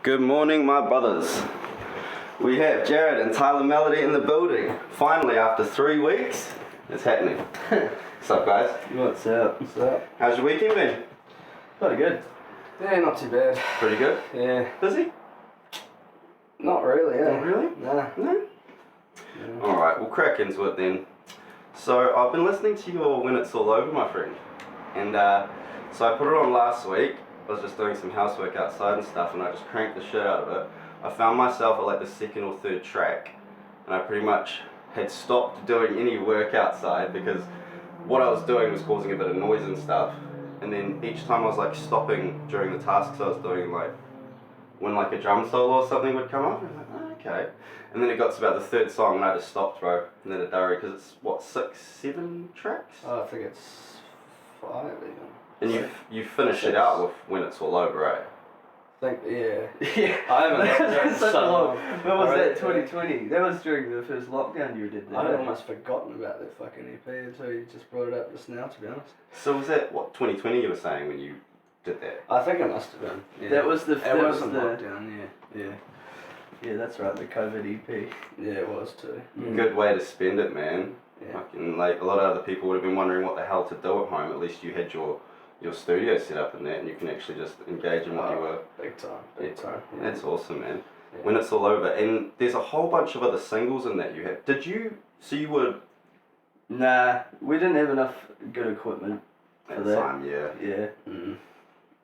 Good morning, my brothers. We have Jared and Tyler Melody in the building. Finally, after 3 weeks, it's happening. What's up, guys? What's up? What's up? How's your weekend been? Pretty good. Yeah, not too bad. Pretty good? Yeah. Busy? Not really, yeah. Not really? Nah. No? Alright, we'll crack into it then. So, I've been listening to your When It's All Over, my friend. And so I put it on last week. I was just doing some housework outside and stuff, and I just cranked the shit out of it. I found myself at like the second or third track, and I pretty much had stopped doing any work outside because what I was doing was causing a bit of noise and stuff. And then each time I was like stopping during the tasks I was doing, like when like a drum solo or something would come up, and I was like, oh, okay. And then it got to about the third song, and I just stopped, bro. And then it died because it's what, 6, 7 tracks? Oh, I think it's 5 even. And you finish it out with When It's All Over, right? I think, yeah. Yeah. I haven't listened to it in Such so a long. When was that, 2020? That was during the first lockdown you did that. I'd almost forgotten about that fucking EP until you just brought it up just now, to be honest. So was that, what, 2020 you were saying when you did that? I think it must have been. Yeah. That was the... It that was was in the lockdown, yeah. Yeah, that's right, the COVID EP. Yeah, it was too. Good way to spend it, man. Yeah. Fucking, like, a lot of other people would have been wondering what the hell to do at home. At least you had your studio set up in that, and you can actually just engage in what you were. Big time, big time. Yeah. That's awesome, man. Yeah. When It's All Over. And there's a whole bunch of other singles in that you have. Did you, so you were... Nah, we didn't have enough good equipment for At the that. time, yeah. Yeah.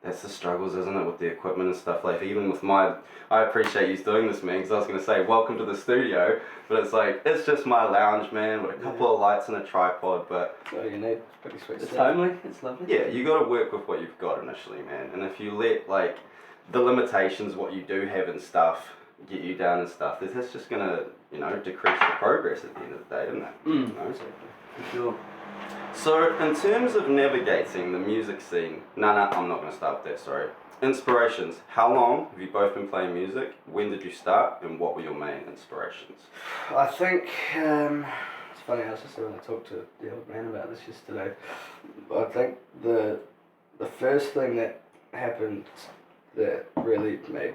That's the struggles, isn't it, with the equipment and stuff. Like, even with my... I appreciate you doing this, man, because I was going to say, welcome to the studio, but it's like, it's just my lounge, man, with a couple of lights and a tripod, but... So you need pretty sweet It's stuff. homely, it's lovely. Yeah, you got to work with what you've got initially, man. And if you let, like, the limitations, what you do have and stuff, get you down and stuff, that's just going to, you know, decrease the progress at the end of the day, isn't it? You know? For sure. So, in terms of navigating the music scene, I'm not going to start with that, sorry. Inspirations. How long have you both been playing music? When did you start? And what were your main inspirations? I think, it's funny, I was just having a talk to the old man about this yesterday. I think the first thing that happened that really made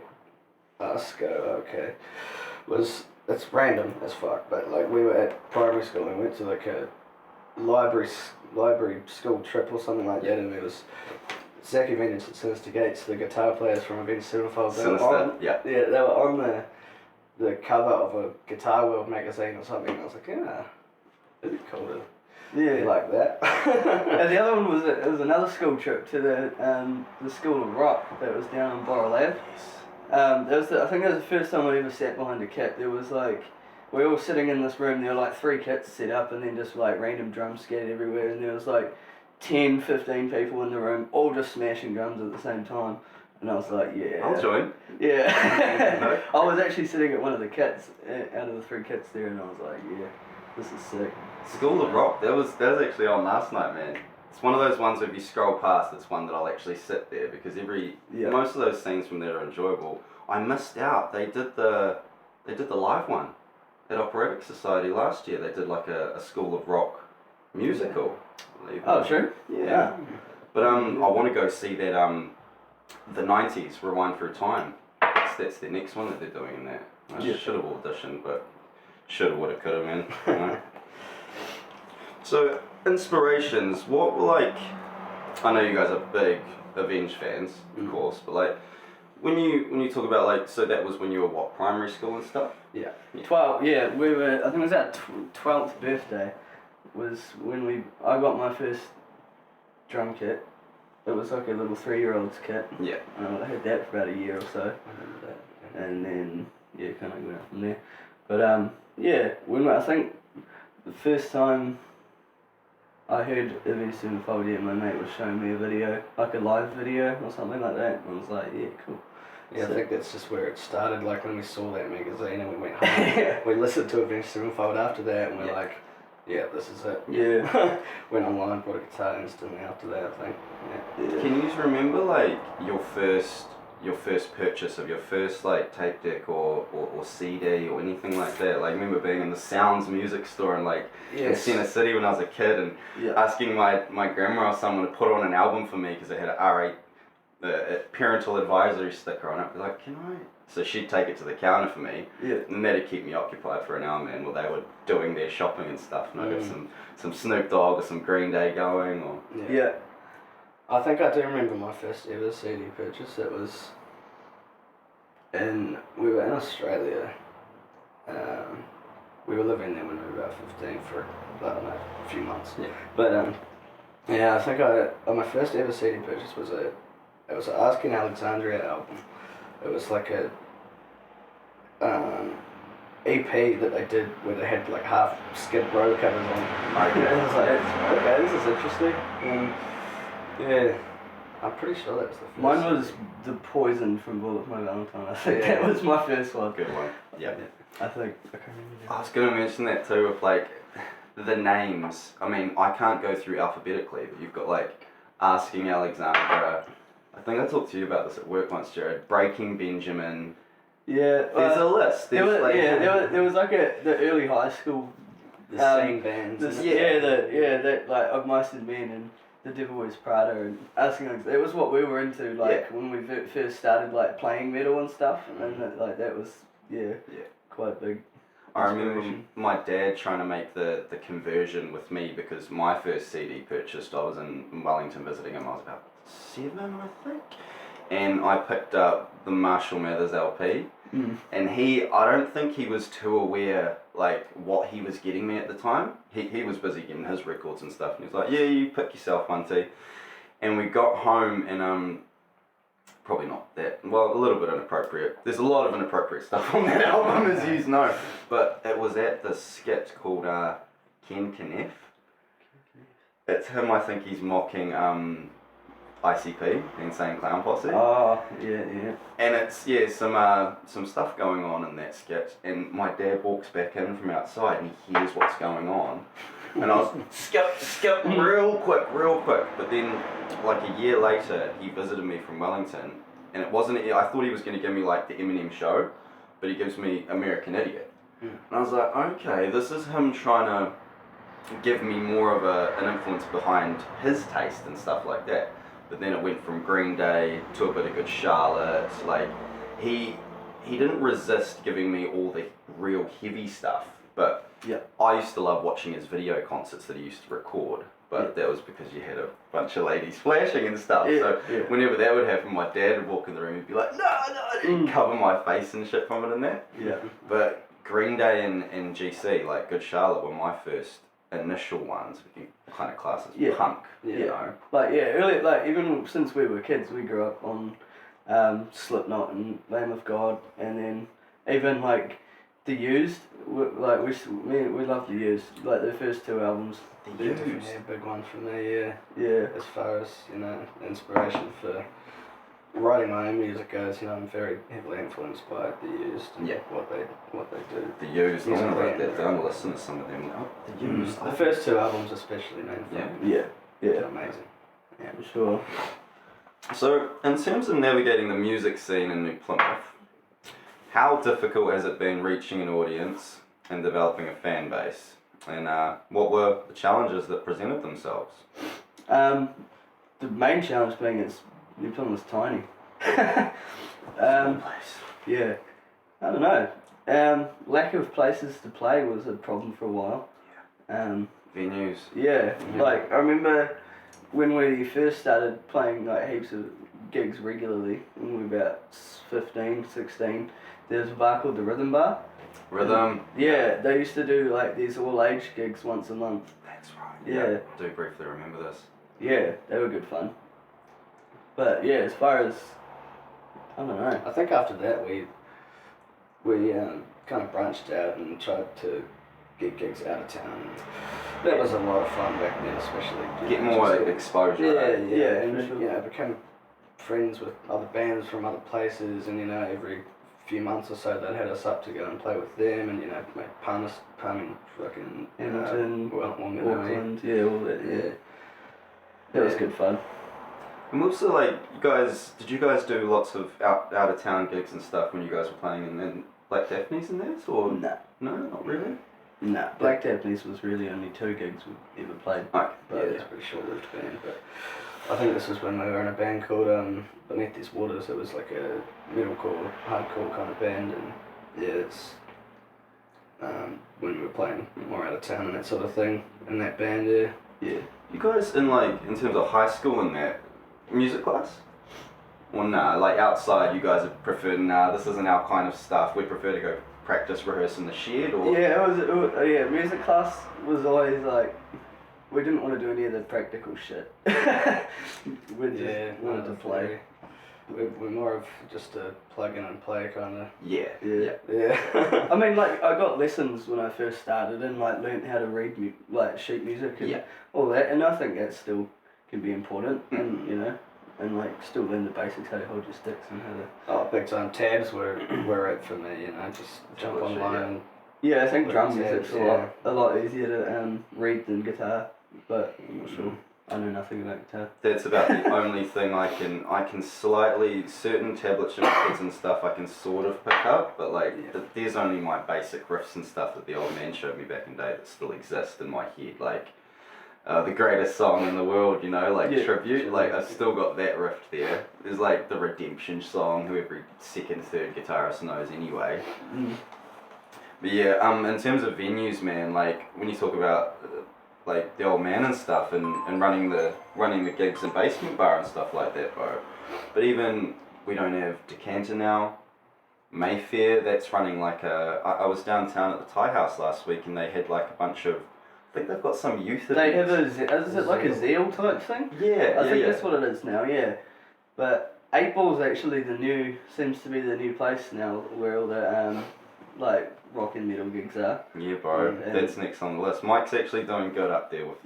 us go, okay, was, it's random as fuck, but like we were at primary school and we went to like a library school trip or something like that, and there was Zach Evans at Sinister Gates, the guitar players from Avenged Sevenfold. Yeah. Yeah, they were on the cover of a Guitar World magazine or something, and I was like, yeah, it'd be cool to Yeah. be like that. And the other one was it was another school trip to the School of Rock that was down on Borrelab. That was I think that was the first time I ever sat behind a kit. There was like, we were all sitting in this room, there were like 3 kits set up and then just like random drums scattered everywhere, and there was like 10, 15 people in the room, all just smashing drums at the same time. And I was like, yeah. I'll join. Yeah. I was actually sitting at one of the kits, out of the 3 kits there, and I was like, yeah, this is sick. School of Rock, that was actually on last night, man. It's one of those ones where if you scroll past, it's one that I'll actually sit there, because most of those scenes from there are enjoyable. I missed out. They did the live one at Operatic Society last year. They did like a School of Rock musical. Oh, true? Yeah. But I want to go see that the 90s Rewind Through Time. That's the next one that they're doing in there. I should have auditioned, but shoulda, woulda, coulda, man. You know? So, inspirations, what were like, I know you guys are big Avenged fans, of course, but like, when you talk about like, so that was when you were what, primary school and stuff? Yeah. 12, yeah, we were, I think it was our 12th birthday, was when I got my first drum kit. It was like a little 3-year-old's kit. Yeah. I had that for about a year or so. I remember that. And then, yeah, kind of went up from there. But, yeah, I think the first time I heard Avenged Sevenfold, my mate was showing me a video, like a live video or something like that, and I was like, yeah, cool. Yeah, I think that's just where it started, like when we saw that magazine and we went home. We listened to Avenged Sevenfold after that, and we're like, yeah, this is it. Yeah. Went online, bought a guitar instantly after that, I think. Yeah. Can you just remember like your first purchase of your first like tape deck or CD or anything like that? Like, I remember being in the Sounds music store in like in Center City when I was a kid and asking my grandma or someone to put on an album for me because they had an R8 parental advisory sticker on it. Be like, can I? So she'd take it to the counter for me, and that'd keep me occupied for an hour, man, while they were doing their shopping and stuff. And I got some Snoop Dogg or some Green Day going, or Yeah. I think I do remember my first ever CD purchase. It was we were in Australia. We were living there when we were about 15 for, I don't know, a few months. Yeah. But I think my first ever CD purchase was an Asking Alexandria album. It was like a EP that they did where they had like half Skid Row covers on. Okay. I was like, okay, this is interesting. Yeah, I'm pretty sure that was the first. Mine was The Poison from Bullet for My Valentine. I think that was my first one. good one. Yeah. I think, I can't remember. I was gonna mention that too with like the names. I mean, I can't go through alphabetically, but you've got like Asking Alexandra. I think I talked to you about this at work once, Jared. Breaking Benjamin. Yeah. There's a list. There There's was, there was like the early high school. The same bands. Like Of Mice and Men and The Devil Wears Prada and Asking Alexandria. It was what we were into, like when we first started like playing metal and stuff, and that was quite big. I remember my dad trying to make the conversion with me because my first CD purchased, I was in Wellington visiting him, I was about 7, I think. And I picked up the Marshall Mathers LP. And I don't think he was too aware, like, what he was getting me at the time. He was busy getting his records and stuff. And he was like, yeah, you pick yourself one, T. And we got home and, probably not that, well, a little bit inappropriate. There's a lot of inappropriate stuff on that album, as you know. But it was at this skit called Ken Kniff. It's him, I think he's mocking ICP, Insane Clown Posse. Oh, yeah. And it's, some stuff going on in that skit. And my dad walks back in from outside and he hears what's going on. And I was skip real quick. But then, like a year later, he visited me from Wellington, and it wasn't. I thought he was going to give me like the Eminem show, but he gives me American Idiot. And I was like, okay, this is him trying to give me more of an influence behind his taste and stuff like that. But then it went from Green Day to a bit of Good Charlotte. Like he didn't resist giving me all the real heavy stuff, but. Yeah. I used to love watching his video concerts that he used to record, but that was because you had a bunch of ladies flashing and stuff. Whenever that would happen, my dad would walk in the room and be like, no, and cover my face and shit from it and that. Yeah. But Green Day and GC, like Good Charlotte, were my first initial ones. We can kind of class as punk, you know. Like early, like even since we were kids, we grew up on Slipknot and Lamb of God, and then even like The Used, we love The Used, like their first 2 albums. The Used. Yeah, big one for me, Yeah. As far as, inspiration for writing my own music goes, I'm very heavily influenced by The Used and what they do. The Used, I'm going to write that down, listen to some of them. The Used. The first 2 albums especially, man. Yeah. They're amazing. Yeah, for sure. So, in terms of navigating the music scene in New Plymouth, how difficult has it been reaching an audience and developing a fan base? And what were the challenges that presented themselves? The main challenge being is New Plymouth's tiny. Yeah, I don't know. Lack of places to play was a problem for a while. Venues. Yeah, like I remember when we first started playing like heaps of gigs regularly, when we were about 15, 16, there was a bar called the Rhythm Bar. Rhythm. Yeah, they used to do like these all-age gigs once a month. That's right. Yeah. I do briefly remember this. Yeah, they were good fun. But yeah, as far as, I don't know. I think after that we kind of branched out and tried to get gigs out of town. That was a lot of fun back then, especially. Get more exposure. Yeah, and became friends with other bands from other places, and every few months or so they'd had us up to go and play with them, and make Palming, fucking Hamilton, Auckland, all that. Yeah, that was good fun. And also, like, did you guys do lots of out of town gigs and stuff when you guys were playing in Black Daphne's and this, or no, not really? No, Black Daphne's was really only 2 gigs we ever played. Okay. But it's a pretty short-lived band, but I think this was when we were in a band called Beneath These Waters. It was like a metalcore, hardcore kind of band, and yeah, it's when we were playing more out of town and that sort of thing in that band. Yeah. You guys in terms of high school and that music class? Or nah, like outside you guys have preferred, nah, this isn't our kind of stuff, we prefer to go practice, rehearse in the shed, or? Yeah, yeah, music class was always like, we didn't want to do any of the practical shit. We just wanted to play. We're more of just a plug in and play kind of. Yeah. I mean, like, I got lessons when I first started and like learned how to read sheet music and all that, and I think that still can be important, and you know, and like still learn the basics, how to hold your sticks and how to. Oh, big time. Tabs were it for me, you know, just jump online. Yeah, I think drum tabs, music's a lot easier to read than guitar, but I'm not sure. I know nothing about guitar. That's about the only thing I can slightly, certain tablets and methods and stuff I can sort of pick up, but like there's only my basic riffs and stuff that the old man showed me back in the day that still exist in my head, like the greatest song in the world, you know, like tribute, like I've still got that riff there. There's like the Redemption song, who every second, third guitarist knows anyway. But yeah, in terms of venues, man, like when you talk about like the old man and stuff and running the gigs and basement bar and stuff like that, bro. But even we don't have Decanter now. Mayfair, that's running like I was downtown at the Thai House last week and they had like a bunch of, I think they've got some youth They events. have is it like a Zeal type thing? Yeah, I think that's what it is now, yeah. But 8 Ball's actually seems to be the new place now where all the like rock and metal gigs are. Yeah, bro, that's next on the list. Mike's actually doing good up there with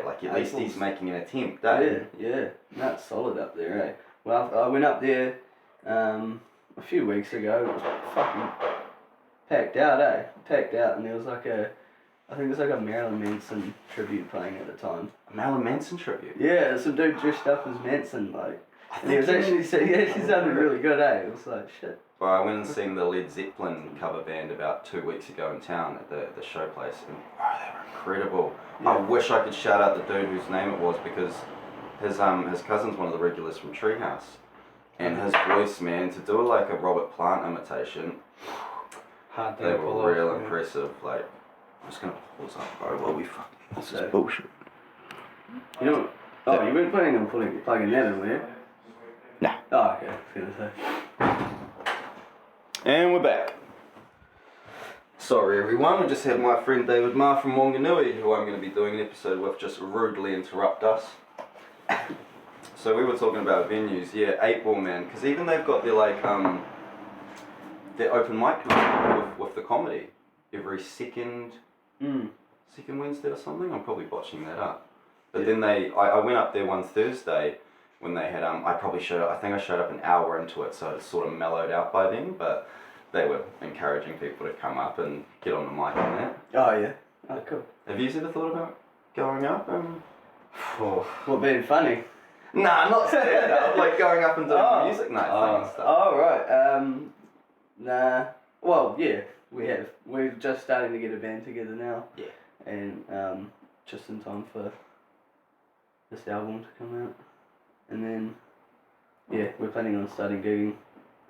like at least he's making an attempt, eh? Yeah, that's solid up there, eh? Well, I went up there a few weeks ago. It was like fucking packed out, eh? Packed out, and there was like I think it was like a Marilyn Manson tribute playing at the time. A Marilyn Manson tribute? Yeah, some dude dressed up as Manson, like. And he actually sounded really good, eh? It was like, shit. Well, I went and seen the Led Zeppelin cover band about 2 weeks ago in town at the show place, and bro, they were incredible. Yeah. I wish I could shout out the dude whose name it was, because his cousin's one of the regulars from Treehouse, and his voice, man, to do like a Robert Plant imitation, they were real impressive. Like, I'm just gonna pause up, bro, while we fucking. This is bullshit. You know? Oh, you weren't planning on plugging that in, were you? Nah. Oh, okay. I was gonna say. And we're back. Sorry everyone, we just had my friend David Ma from Wanganui, who I'm going to be doing an episode with, just rudely interrupt us. So we were talking about venues, 8 Ball, man, because even they've got their like their open mic night with the comedy every second Wednesday or something. I'm probably botching that up. But then I went up there one Thursday when they had I think I showed up an hour into it, so it sort of mellowed out by then, but they were encouraging people to come up and get on the mic and that. Oh yeah. Oh cool. Have you ever thought about going up and What, being funny? Nah, not stand up, like going up and doing the music night thing and stuff. Oh right. Nah. Well, yeah, we have. We're just starting to get a band together now. Yeah. And just in time for this album to come out. And then, we're planning on starting gigging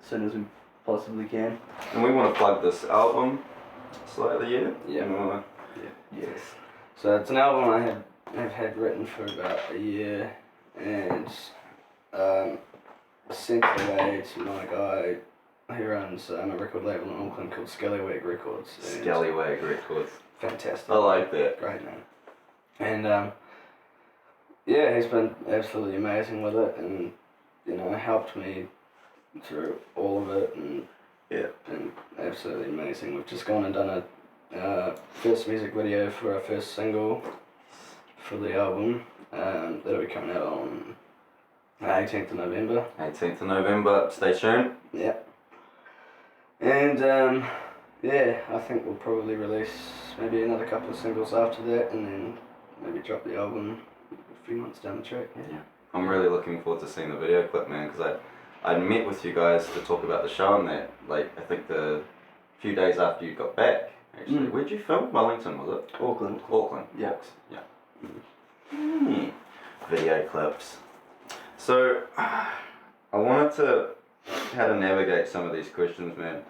as soon as we possibly can. And we want to plug this album slightly, Yeah. Yes. So it's an album I've had written for about a year, and sent it away to my guy who runs a record label in Auckland called Scallywag Records. Scallywag Records. Fantastic. I like that. Great name. And he's been absolutely amazing with it, and helped me through all of it, and been absolutely amazing. We've just gone and done a first music video for our first single for the album. That'll be coming out on 18th of November. 18th of November, stay tuned. Yeah. And I think we'll probably release maybe another couple of singles after that, and then maybe drop the album a few months down the track. Yeah. I'm really looking forward to seeing the video clip, man, because I met with you guys to talk about the show and that, like, I think the few days after you got back, actually. Where'd you film? Wellington, was it? Auckland. Auckland. Yeah. Video clips. So, I wanted to how to navigate some of these questions, man.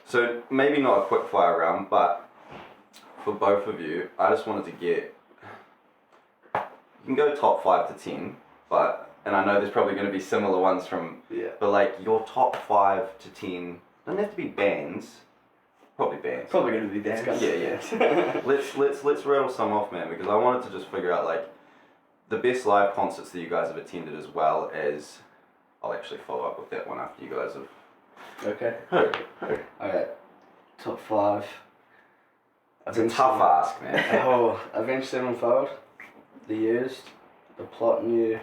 So maybe not a quick fire round, but for both of you, I just wanted to get. You can go top 5 to 10, and I know there's probably going to be similar ones from. Yeah. But like your top 5 to 10 doesn't have to be bands. Probably bands. Probably gonna be bands. Yeah. let's rattle some off, man, because I wanted to just figure out like the best live concerts that you guys have attended, as well as I'll actually follow up with that one after you guys have. Okay. Who? Alright, top 5. It's a tough ask, man. Oh, Avenged Sevenfold, The Used, The Plot New.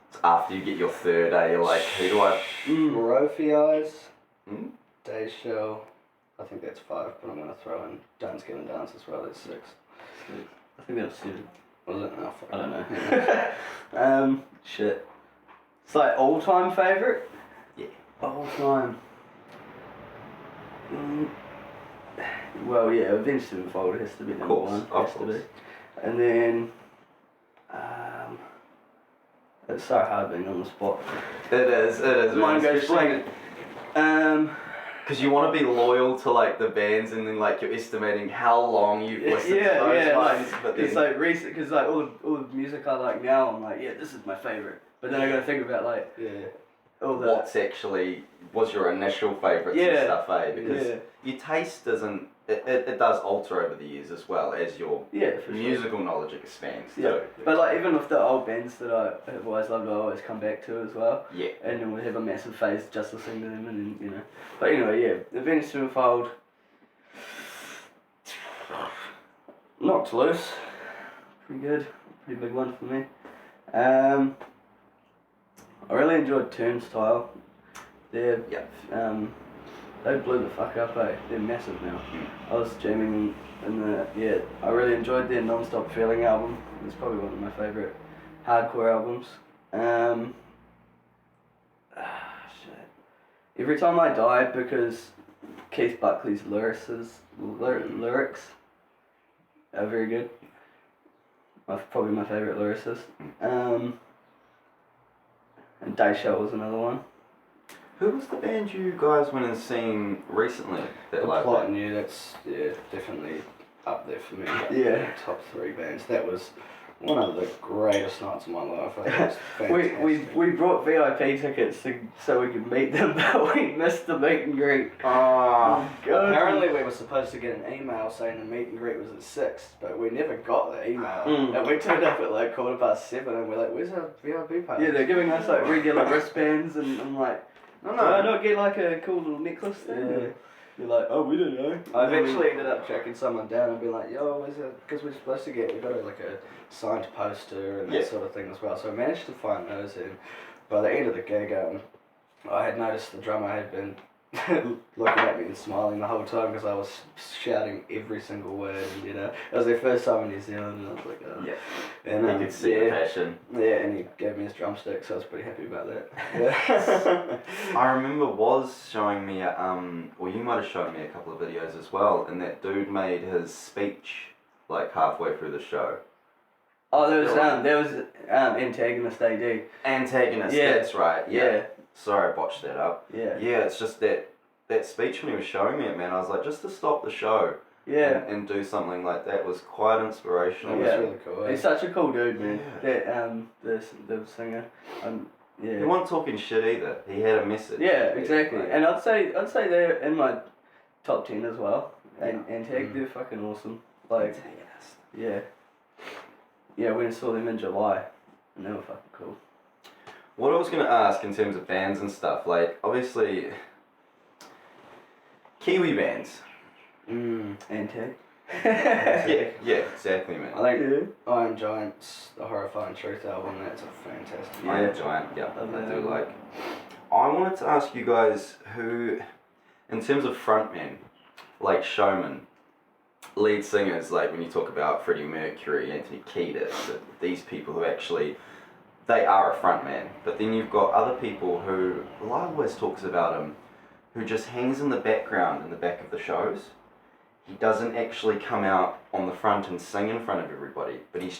It's after you get your third, you're like, who do I? Rofi Eyes, Mm? Day Show. I think that's 5, but I'm gonna throw in Dance Giving Dance as well. That's 6. I think that was 7. Was it? No, I don't know. Shit. It's like all-time favourite? Yeah. All-time. Well, yeah, Avenged Sevenfold has to be number one. Of Has to course. be. And then, it's so hard being on the spot. It is. Mine goes blank. Because you want to be loyal to like the bands, and then like you're estimating how long you've listened to those ones. Like, But then, it's like recent, because like all the music I like now, I'm like, yeah, this is my favourite. But then I gotta think about like Yeah. all the what's actually was your initial favourites and stuff, Because your taste doesn't. It does alter over the years as well as your for musical knowledge expands too. Yeah, but like even with the old bands that I have always loved, I always come back to as well. Yeah. And then we have a massive phase just listening to them, and then, you know. But anyway, yeah, Avenged Sevenfold. Knocked Loose. Pretty good. Pretty big one for me. I really enjoyed Turnstile. They're they blew the fuck up, They're massive now. I was jamming in the I really enjoyed their Non-Stop Feeling album. It's probably one of my favourite hardcore albums. Shit. Every Time I Die, because Keith Buckley's lyrics are very good. Probably my favourite lyricist. And Day Show was another one. Who was the band you guys went and seen recently? The Plot New, that's definitely up there for me. Yeah. Top 3 bands. That was one of the greatest nights of my life. It was fantastic. we brought VIP tickets so we could meet them, but we missed the meet and greet. Oh, God. Apparently we were supposed to get an email saying the meet and greet was at 6, but we never got the email. And we turned up at like 7:15 and we're like, where's our VIP pass? Yeah, they're giving us like regular wristbands, and I'm like, no. do I not get like a cool little necklace thing? Yeah. You're like, oh, we don't know. I eventually ended up tracking someone down and being like, yo, where's it? Because we're supposed to get, we got like a signed poster and that sort of thing as well. So I managed to find those, and by the end of the gig, I had noticed the drummer had been looking at me and smiling the whole time because I was shouting every single word, and you know, it was their first time in New Zealand, and I was like, oh. Yeah. And You could see the passion. Yeah, and he gave me his drumstick, so I was pretty happy about that. Yeah. I remember was showing me, or you might have shown me a couple of videos as well, and that dude made his speech like halfway through the show. Oh, there was Antagonist AD. Antagonist, Yeah. that's right. Yeah. Sorry, I botched that up. Yeah. Yeah, it's just that speech when he was showing me it, man, I was like, just to stop the show Yeah. and do something like that was quite inspirational. That was Yeah. really cool. He's such a cool dude, man. Yeah. That the singer. Yeah. He wasn't talking shit either. He had a message. Yeah, exactly. Right. And I'd say they're in my top 10 as well. And Antag, they're fucking awesome. Like, Antagonist. yeah. Yeah, we saw them in July, and they were fucking cool. What I was going to ask in terms of bands and stuff, like, obviously, Kiwi bands. Antag. Yeah, exactly, man. I think Iron Giant's The Horrifying Truth album, that's a fantastic I am Giant, yeah, Love I that do album. like. I wanted to ask you guys who, in terms of frontmen, like showmen, lead singers, like when you talk about Freddie Mercury, Anthony Kiedis, these people who actually, they are a frontman. But then you've got other people who, Lyle always talks about him, who just hangs in the background in the back of the shows. He doesn't actually come out on the front and sing in front of everybody, but he's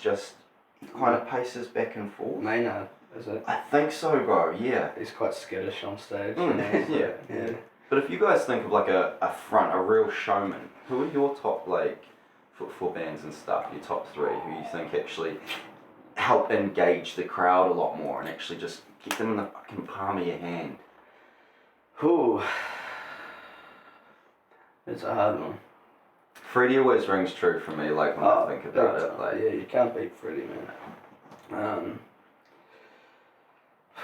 kind of paces back and forth. Maynard, is it? I think so, bro. Yeah. He's quite skittish on stage. Yeah. But if you guys think of like a real showman, who are your top like for bands and stuff? Your top three who you think actually help engage the crowd a lot more and actually just get them in the fucking palm of your hand? Ooh. It's a hard one. Freddie always rings true for me, like when I think about it. Like, yeah, you can't beat Freddie, man.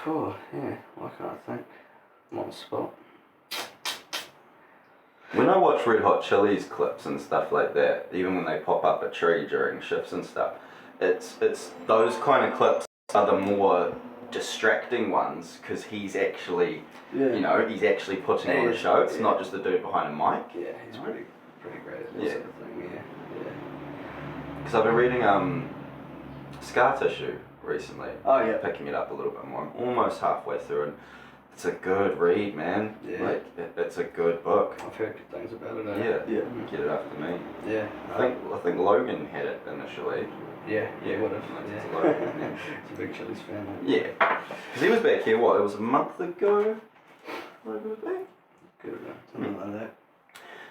What can I think? I'm on the spot. when I watch Red Hot Chili's clips and stuff like that, even when they pop up a tree during shifts and stuff, it's those kind of clips are the more distracting ones because he's actually, he's actually putting on a show. It's not just the dude behind a mic. Yeah, he's pretty great at that sort of thing. Yeah. Because I've been reading Scar Tissue recently. Oh yeah. Picking it up a little bit more. I'm almost halfway through, and it's a good read, man. Yeah. Like it's a good book. I've heard good things about it. Yeah. Get it after me. Yeah. I think Logan had it initially. Yeah. Would have. It's Logan, yeah. He's a big Chili's fan. Yeah. Because he was back here. What? It was a month ago. Logan was back. Good, something like that.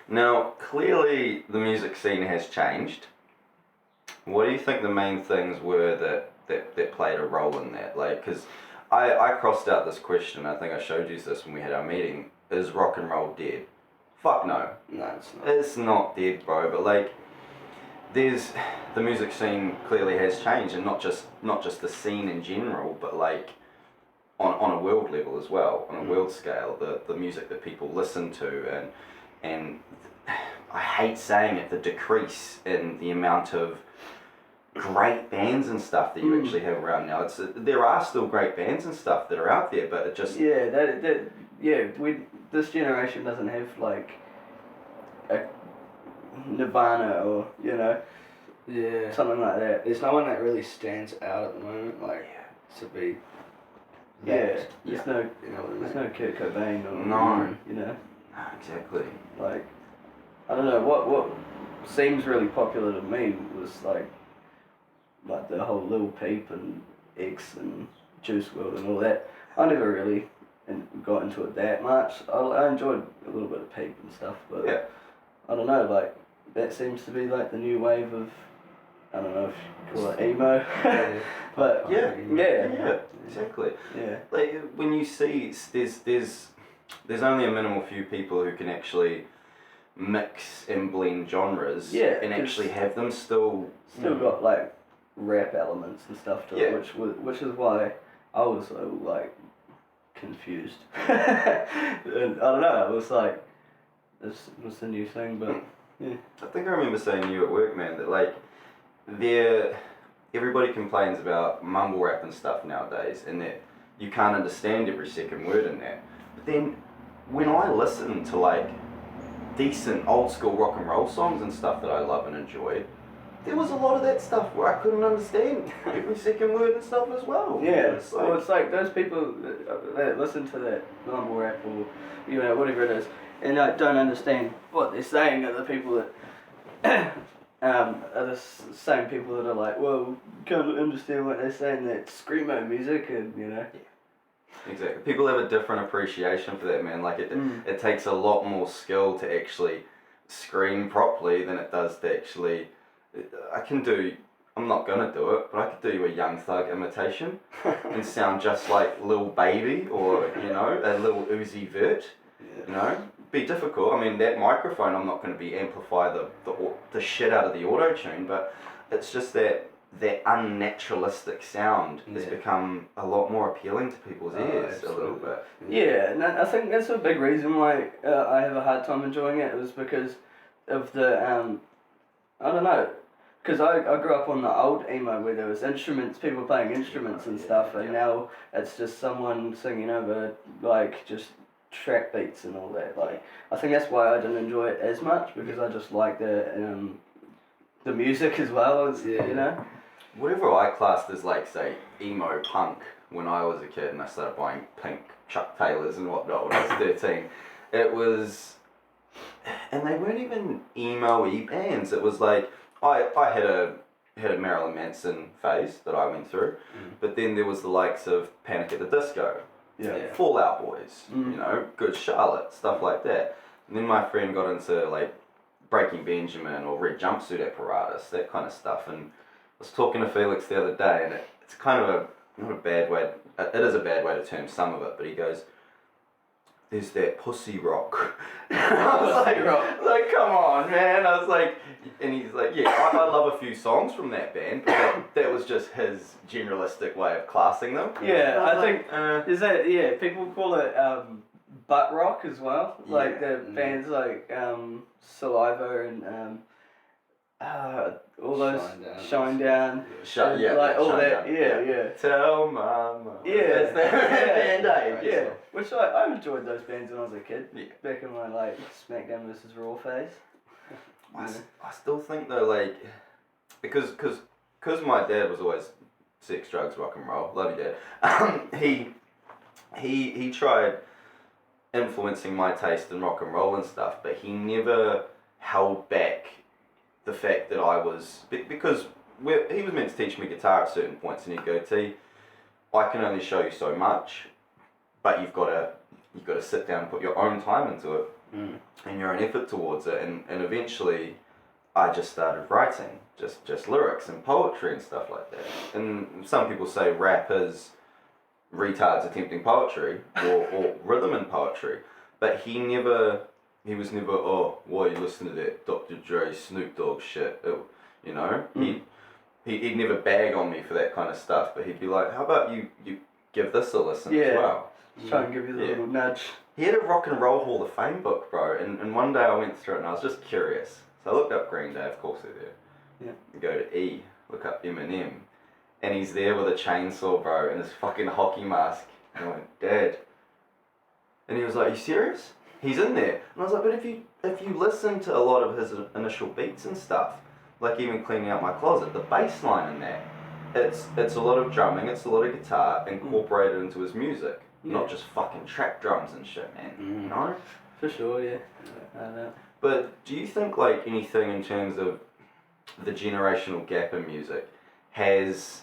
Now, clearly the music scene has changed. What do you think the main things were that played a role in that? Like, because I crossed out this question, I think I showed you this when we had our meeting. Is rock and roll dead? Fuck no. No, it's not. It's not dead, bro, but like, the music scene clearly has changed, and not just the scene in general, but like, on a world level as well, on a world scale, the music that people listen to, and I hate saying it, the decrease in the amount of great bands and stuff that you actually have around now. There are still great bands and stuff that are out there, but it just this generation doesn't have like a Nirvana or something like that. There's no one that really stands out at the moment, like to be. There's no what no Kurt Cobain or No. No, exactly. like I don't know what seems really popular to me was like the whole Lil Peep and X and Juice WRLD and all that. I never really got into it that much. I enjoyed a little bit of Peep and stuff, but I don't know, like that seems to be like the new wave of, I don't know if you call it emo, but Yeah, exactly. Yeah. Like when you see there's only a minimal few people who can actually mix and blend genres and actually have them still got like rap elements and stuff to it, which is why I was so like confused. And I don't know, it was like this was the new thing, but I think I remember saying to you at work, man, that like everybody complains about mumble rap and stuff nowadays, and that you can't understand every second word in that. But then when I listen to like decent old school rock and roll songs and stuff that I love and enjoy, there was a lot of that stuff where I couldn't understand every second word and stuff as well. Yeah, It's like, well, it's like those people that listen to that mumble rap or whatever it is, and don't understand what they're saying are the people that are the same people that are like, well, can't understand what they're saying. That's screamo music, and Exactly. People have a different appreciation for that, man. Like it takes a lot more skill to actually scream properly than it does to actually. I'm not gonna do it, but I could do you a Young Thug imitation and sound just like Lil Baby or a Lil Uzi Vert. Be difficult. I mean, that microphone, I'm not going to be amplify the shit out of the auto tune, but it's just that unnaturalistic sound has become a lot more appealing to people's ears a little bit. Yeah, and I think that's a big reason why I have a hard time enjoying it, is because of the I don't know. Because I grew up on the old emo where there was instruments, people playing instruments and stuff, and now it's just someone singing over like just track beats and all that. Like I think that's why I didn't enjoy it as much, because I just like the music as well as Whatever I classed as like say emo punk when I was a kid and I started buying pink Chuck Taylors and whatnot when I was 13, it was, and they weren't even emo-y bands. It was like I had had a Marilyn Manson phase that I went through, but then there was the likes of Panic at the Disco, Fall Out Boys, you know, Good Charlotte, stuff like that. And then my friend got into like Breaking Benjamin or Red Jumpsuit Apparatus, that kind of stuff. And I was talking to Felix the other day, and it's kind of not a bad way, it is a bad way to term some of it, but he goes, there's that pussy rock. I was like, come on, man. I was like, and he's like, yeah, I love a few songs from that band, but that was just his generalistic way of classing them. Yeah, I think, is that, people call it butt rock as well. Like the bands like Saliva and all those Shine Down. Like all that, yeah. Tell Mama. Yeah. That's that band aid. Yeah. Which I enjoyed those bands when I was a kid. Yeah. Back in my like SmackDown vs. Raw phase. I still think though, like, because my dad was always sex, drugs, rock and roll. Love you, Dad. He tried influencing my taste in rock and roll and stuff, but he never held back the fact that I was, because he was meant to teach me guitar at certain points, and he'd go, T, I can only show you so much, but you've got to sit down and put your own time into it and your own effort towards it, and eventually I just started writing just lyrics and poetry and stuff like that. And some people say rap is retards attempting poetry or rhythm and poetry, but he was never, oh, why you listen to that Dr. Dre, Snoop Dogg shit, you know? He'd never bag on me for that kind of stuff, but he'd be like, how about you give this a listen as well? Try and give you the little nudge. He had a Rock and Roll Hall of Fame book, bro, and one day I went through it and I was just curious. So I looked up Green Day, of course they're there. Yeah. Go to E, look up Eminem, and he's there with a chainsaw, bro, and his fucking hockey mask. And I went, Dad. And he was like, you serious? He's in there. And I was like, but if you listen to a lot of his initial beats and stuff, like even Cleaning Out My Closet, the bass line in that, it's a lot of drumming, it's a lot of guitar incorporated into his music, not just fucking track drums and shit, man. You know? For sure, yeah. I know. But do you think like anything in terms of the generational gap in music has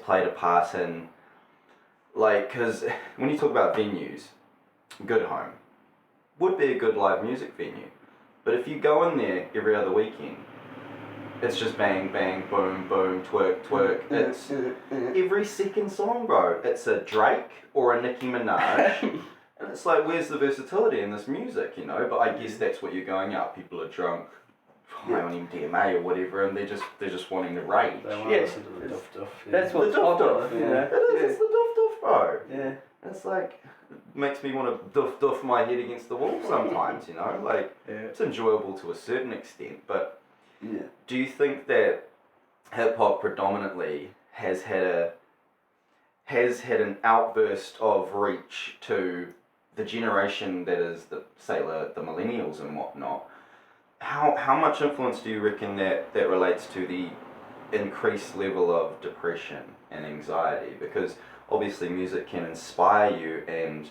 played a part in, like, because when you talk about venues, Good Home would be a good live music venue, but if you go in there every other weekend, it's just bang, bang, boom, boom, twerk, twerk. It's every second song, bro. It's a Drake or a Nicki Minaj. And it's like, where's the versatility in this music, you know? But I guess that's what you're going out. People are drunk, high on MDMA or whatever, and they're just wanting to rage. They want to listen to the duff duff. That's what's the duff popular. duff. It's the duff duff, bro. Yeah. It's like, it makes me want to duff my head against the wall sometimes, you know? Like, it's enjoyable to a certain extent, but do you think that hip-hop predominantly has had an outburst of reach to the generation that is the millennials and whatnot? How much influence do you reckon that relates to the increased level of depression and anxiety? Because obviously music can inspire you and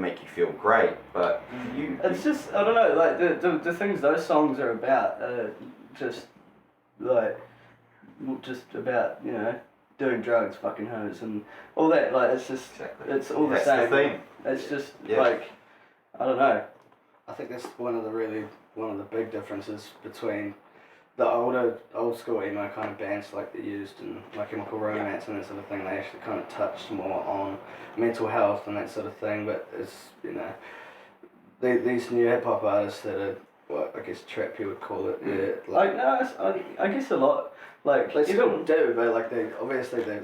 make you feel great, but it's just, I don't know, like the things those songs are about, just about, you know, doing drugs, fucking hoes and all that, like it's just, it's all the same. The thing. It's just like, I don't know. I think that's one of the big differences between the old school emo kind of bands like they used in My Chemical Romance and that sort of thing. They actually kind of touched more on mental health and that sort of thing, but it's, you know, these new hip hop artists that are, what I guess trap you would call it, I guess a lot, like they still do, but like they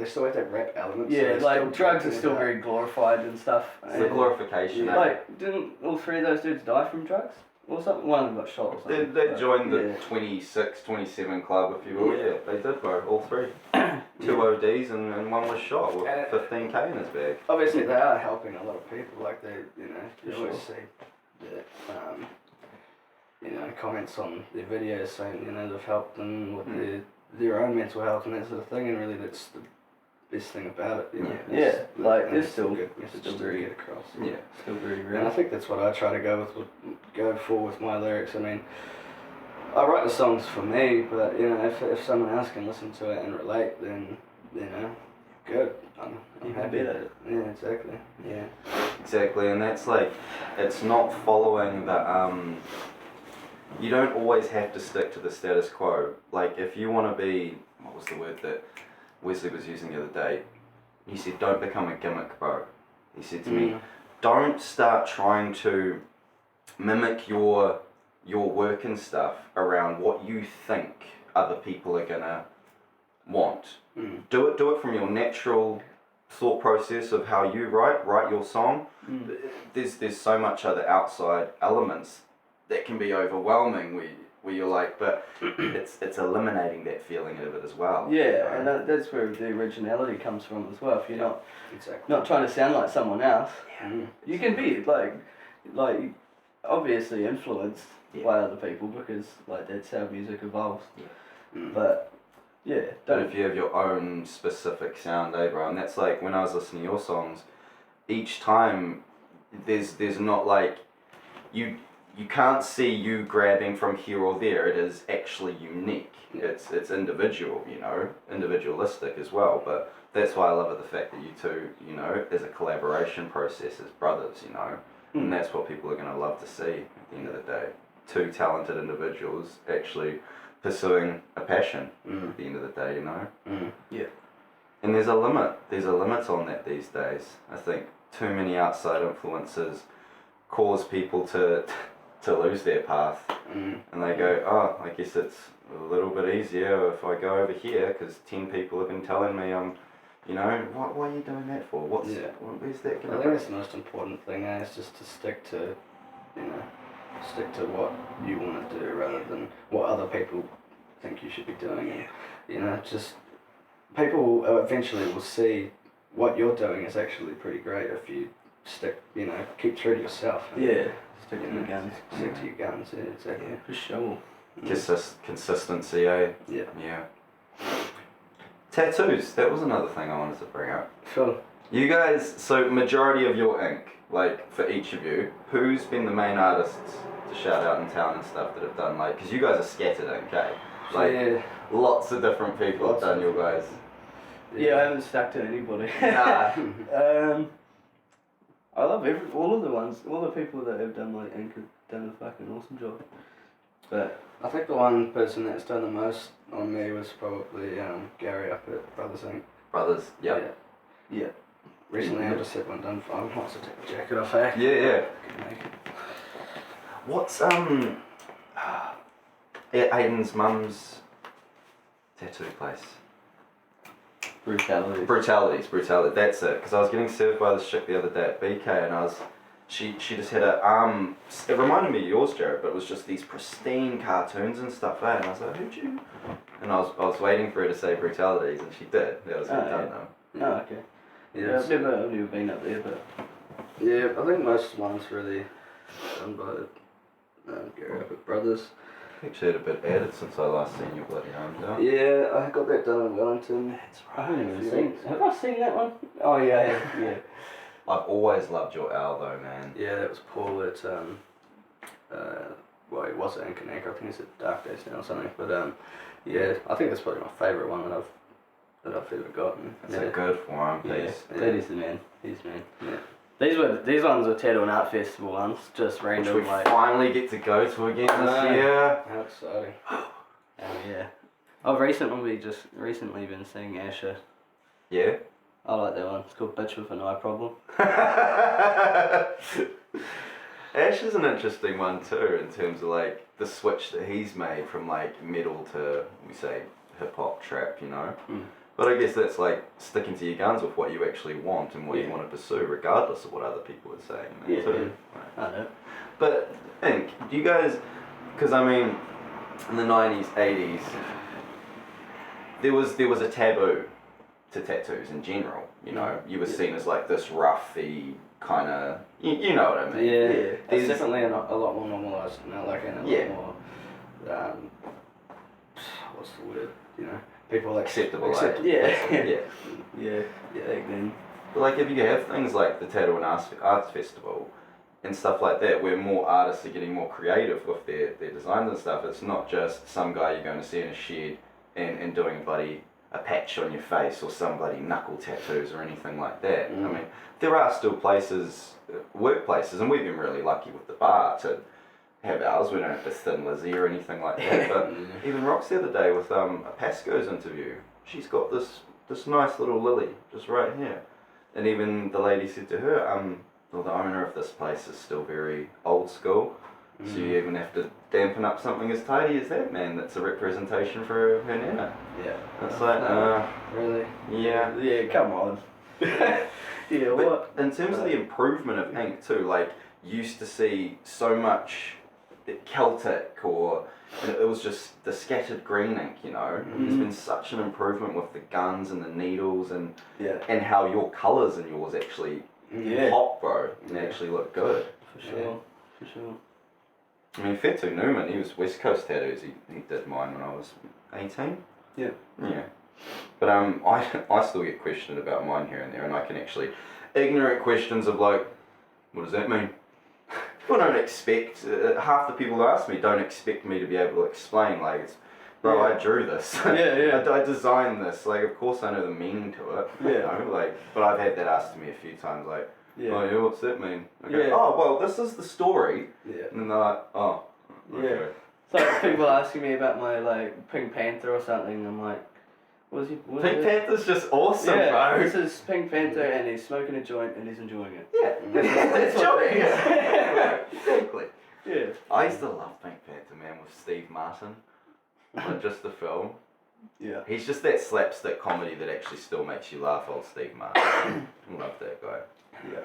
still have that rap element. Yeah, so like drugs are still very glorified and stuff. It's the glorification. Like, didn't all three of those dudes die from drugs? Or something? One of them got shot or something. They joined the 26, 27 club, if you will. Yeah, they did, bro. All three. 2 ODs and one was shot with 15k in his bag. Obviously, they are helping a lot of people. Like they, you know, you always see that, you know, comments on their videos saying, you know, they've helped them with their own mental health and that sort of thing. And really, that's the best thing about it. You know? Like there's still still good message to get across. Yeah, still very real. And I think that's what I try to go for with my lyrics. I mean, I write the songs for me, but you know, if someone else can listen to it and relate, then you know, good. I'm happy at it. Yeah, exactly. Yeah. Exactly, and that's like, it's not following the you don't always have to stick to the status quo. Like, if you want to be, what was the word that Wesley was using the other day? He said, don't become a gimmick, bro. He said to me, don't start trying to mimic your work and stuff around what you think other people are gonna want. Do it from your natural thought process of how you write your song. There's so much other outside elements that can be overwhelming where you're like, but it's eliminating that feeling of it as well. Yeah, and that's where the originality comes from as well. If you're Exactly. not trying to sound like someone else, you can be like obviously influenced by other people, because like that's how music evolves. But yeah, But if you have your own specific sound, bro, and that's like when I was listening to your songs, each time there's not like you can't see you grabbing from here or there. It is actually unique. It's individual, you know, individualistic as well. But that's why I love it, the fact that you two, you know, as a collaboration process as brothers, you know, and that's what people are gonna love to see at the end of the day. Two talented individuals actually pursuing a passion at the end of the day, you know. Yeah. And there's a limit on that these days. I think too many outside influences cause people to lose their path, and they go, oh, I guess it's a little bit easier if I go over here because 10 people have been telling me I'm, you know, what are you doing that for? Where's that going to I think that's the most important thing, is just to stick to, you know, stick to what you want to do rather than what other people think you should be doing. And, you know, just people eventually will see what you're doing is actually pretty great if you stick, you know, keep true to yourself. Yeah. Stick to your guns. Stick to your guns, yeah, exactly. For sure. Consistency, eh? Yeah. Tattoos, that was another thing I wanted to bring up. Sure. You guys, so majority of your ink, like for each of you, who's been the main artists to shout out in town and stuff that have done, like, because you guys are scattered ink, eh? Like, lots of different people have done your guys. Yeah, I haven't stuck to anybody. Nah. I love all the people that have done like ink have done a fucking awesome job. But I think the one person that's done the most on me was probably Gary up at Brothers Inc. Brothers, yeah. Recently I just had one done for him. I also take the jacket off, eh? Yeah. What's Aiden's mum's tattoo place? Brutalities, that's it. Because I was getting served by this chick the other day at BK, and she just had a it reminded me of yours, Jared, but it was just these pristine cartoons and stuff, eh? And I was like, who'd you? And I was waiting for her to say Brutalities, and she did. That was done though. Oh, okay. Yeah, I've never been up there, but yeah, I think most ones really done by Gary up at Brothers. Actually had a bit added since I last seen your bloody arm down. Yeah, I got that done in Wellington. That's I right. haven't even seen. Have I seen that one? Oh yeah. I've always loved your owl though, man. Yeah, that was Paul at well, he was at Ink and Anchor. I think he's at Dark Days now or something. But yeah, I think that's probably my favourite one that I've ever gotten. It's a good form piece. That is the man. He's the man. Yeah. These ones were Tattoo and Art Festival ones, just random. Which we like, finally get to go to again this year. How exciting. Oh yeah. I've recently been seeing Asher. Yeah. I like that one. It's called Bitch with an Eye Problem. Ash is an interesting one too, in terms of like the switch that he's made from like metal to, we say, hip hop, trap, you know. But I guess that's like sticking to your guns with what you actually want and what you want to pursue, regardless of what other people are saying. Too. I know. But Ink, do you guys? Because I mean, in the 90s, 80s, there was a taboo to tattoos in general. You know, you were seen as like this roughy kind of, you know what I mean? Yeah. It's definitely a lot more normalised now, like, and a lot more, what's the word, you know, people acceptable. Back then. But like if you have things like the Tattoo and Arts Festival, and stuff like that, where more artists are getting more creative with their designs and stuff. It's not just some guy you're going to see in a shed and doing a patch on your face or some bloody knuckle tattoos or anything like that. I mean, there are still places, workplaces, and we've been really lucky with the bar to have ours. We don't have to thin Lizzie or anything like that. But even Rox the other day with a Pasco's interview, she's got this nice little lily just right here. And even the lady said to her, well, the owner of this place is still very old school. So you even have to dampen up something as tidy as that, man. That's a representation for her nana. Yeah. It's like, Really? yeah. Yeah, come on. Yeah, But what? in terms of the improvement of ink too, like, you used to see so much Celtic or it was just the scattered green ink, you know. There's been such an improvement with the guns and the needles and how your colours in yours actually pop, bro, and actually look good. For sure, for sure. I mean, Fetu Newman, he was West Coast tattoos. He did mine when I was 18. Yeah. Yeah. But I still get questioned about mine here and there, and I can actually ignorant questions of like, what does that mean? People don't expect, half the people who ask me don't expect me to be able to explain, like, it's, bro, I drew this. I designed this, like, of course I know the meaning to it, you know, like, but I've had that asked to me a few times, like, oh yeah, what's that mean? I go, oh, well, this is the story, and then they're like, oh, okay. It's like people asking me about my, like, Pink Panther or something, and I'm like, Pink Panther's just awesome, bro. This is Pink Panther and he's smoking a joint and he's enjoying it. Yeah, that's enjoying it. Exactly. Yeah. I used to love Pink Panther, man, with Steve Martin. Like, just the film. Yeah. He's just that slapstick comedy that actually still makes you laugh, old Steve Martin. I love that guy. Yeah.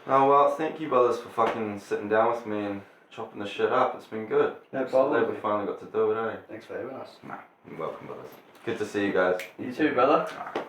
Oh, well, thank you, brothers, for fucking sitting down with me and chopping the shit up. It's been good. No problem. Glad we finally got to do it, eh? Thanks for having us. Nah, you're welcome, brothers. Good to see you guys. You too, brother. Alright.